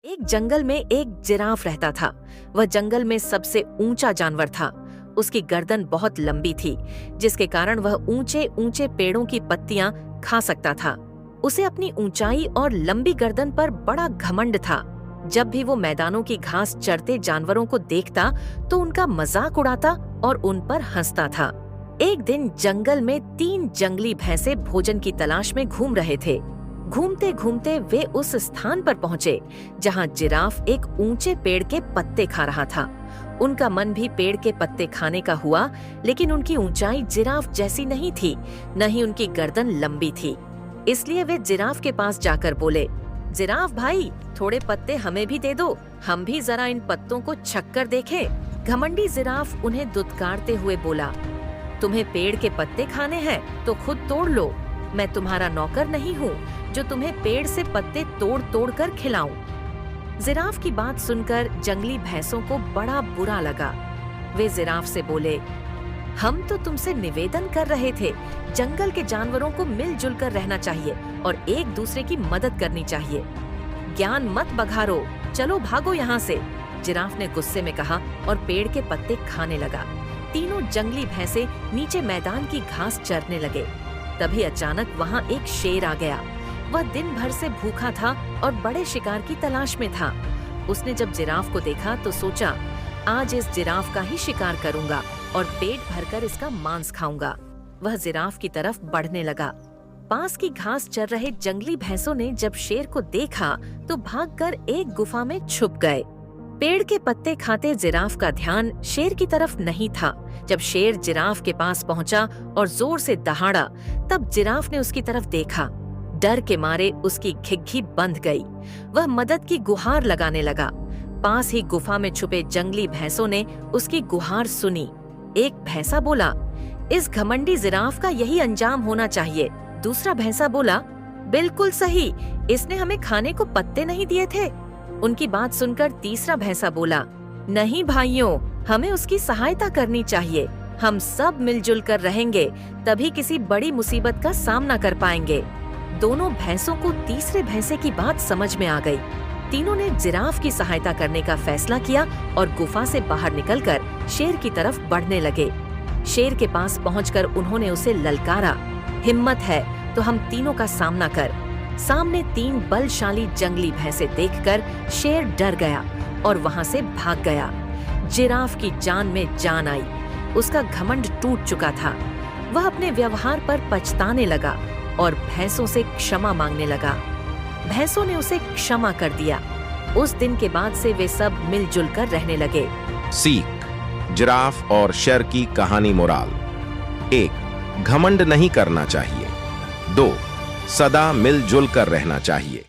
एक जंगल में एक जिराफ रहता था। वह जंगल में सबसे ऊंचा जानवर था। उसकी गर्दन बहुत लंबी थी, जिसके कारण वह ऊंचे ऊंचे पेड़ों की पत्तियां खा सकता था। उसे अपनी ऊंचाई और लंबी गर्दन पर बड़ा घमंड था। जब भी वो मैदानों की घास चरते जानवरों को देखता तो उनका मजाक उड़ाता और उन पर हंसता था। एक दिन जंगल में 3 जंगली भैंसे भोजन की तलाश में घूम रहे थे। घूमते घूमते वे उस स्थान पर पहुंचे जहां जिराफ एक ऊंचे पेड़ के पत्ते खा रहा था। उनका मन भी पेड़ के पत्ते खाने का हुआ, लेकिन उनकी ऊंचाई जिराफ जैसी नहीं थी, न ही उनकी गर्दन लंबी थी। इसलिए वे जिराफ के पास जाकर बोले, जिराफ भाई, थोड़े पत्ते हमें भी दे दो, हम भी जरा इन पत्तों को छक्कर देखें। घमंडी जिराफ उन्हें दुत्कारते हुए बोला, तुम्हें पेड़ के पत्ते खाने हैं तो खुद तोड़ लो। मैं तुम्हारा नौकर नहीं हूँ जो तुम्हें पेड़ से पत्ते तोड़ तोड़ कर खिलाऊं। जिराफ की बात सुनकर जंगली भैंसों को बड़ा बुरा लगा। वे जिराफ से बोले, हम तो तुमसे निवेदन कर रहे थे, जंगल के जानवरों को मिलजुल कर रहना चाहिए और एक दूसरे की मदद करनी चाहिए। ज्ञान मत बघारो, चलो भागो यहाँ से, जिराफ ने गुस्से में कहा और पेड़ के पत्ते खाने लगा। तीनों जंगली भैंसे नीचे मैदान की घास चरने लगे। तभी अचानक वहाँ एक शेर आ गया। वह दिन भर से भूखा था और बड़े शिकार की तलाश में था। उसने जब जिराफ को देखा तो सोचा, आज इस जिराफ का ही शिकार करूंगा और पेट भरकर इसका मांस खाऊंगा। वह जिराफ की तरफ बढ़ने लगा। पास की घास चर रहे जंगली भैंसों ने जब शेर को देखा तो भागकर एक गुफा में छुप गए। पेड़ के पत्ते खाते जिराफ का ध्यान शेर की तरफ नहीं था। जब शेर जिराफ के पास पहुंचा और जोर से दहाड़ा, तब जिराफ ने उसकी तरफ देखा। डर के मारे उसकी घिघी बंध गई। वह मदद की गुहार लगाने लगा। पास ही गुफा में छुपे जंगली भैंसों ने उसकी गुहार सुनी। एक भैंसा बोला, इस घमंडी जिराफ का यही अंजाम होना चाहिए। दूसरा भैंसा बोला, बिल्कुल सही, इसने हमें खाने को पत्ते नहीं दिए थे। उनकी बात सुनकर तीसरा भैंसा बोला, नहीं भाइयों, हमें उसकी सहायता करनी चाहिए। हम सब मिलजुल कर रहेंगे, तभी किसी बड़ी मुसीबत का सामना कर पाएंगे। दोनों भैंसों को तीसरे भैंसे की बात समझ में आ गई। तीनों ने जिराफ की सहायता करने का फैसला किया और गुफा से बाहर निकलकर शेर की तरफ बढ़ने लगे। शेर के पास पहुंचकर उन्होंने उसे ललकारा, हिम्मत है तो हम तीनों का सामना कर। सामने 3 बलशाली जंगली भैंसे देखकर शेर डर गया और वहां से भाग गया। जिराफ की जान में जान आई। उसका घमंड टूट चुका था। वह अपने व्यवहार पर पछताने लगा और भैंसों से क्षमा मांगने लगा। भैंसों ने उसे क्षमा कर दिया। उस दिन के बाद से वे सब मिलजुल कर रहने लगे। सीख, जिराफ और शेर की कहानी मोराल। 1. घमंड नहीं करना चाहिए। 2. सदा मिलजुल कर रहना चाहिए।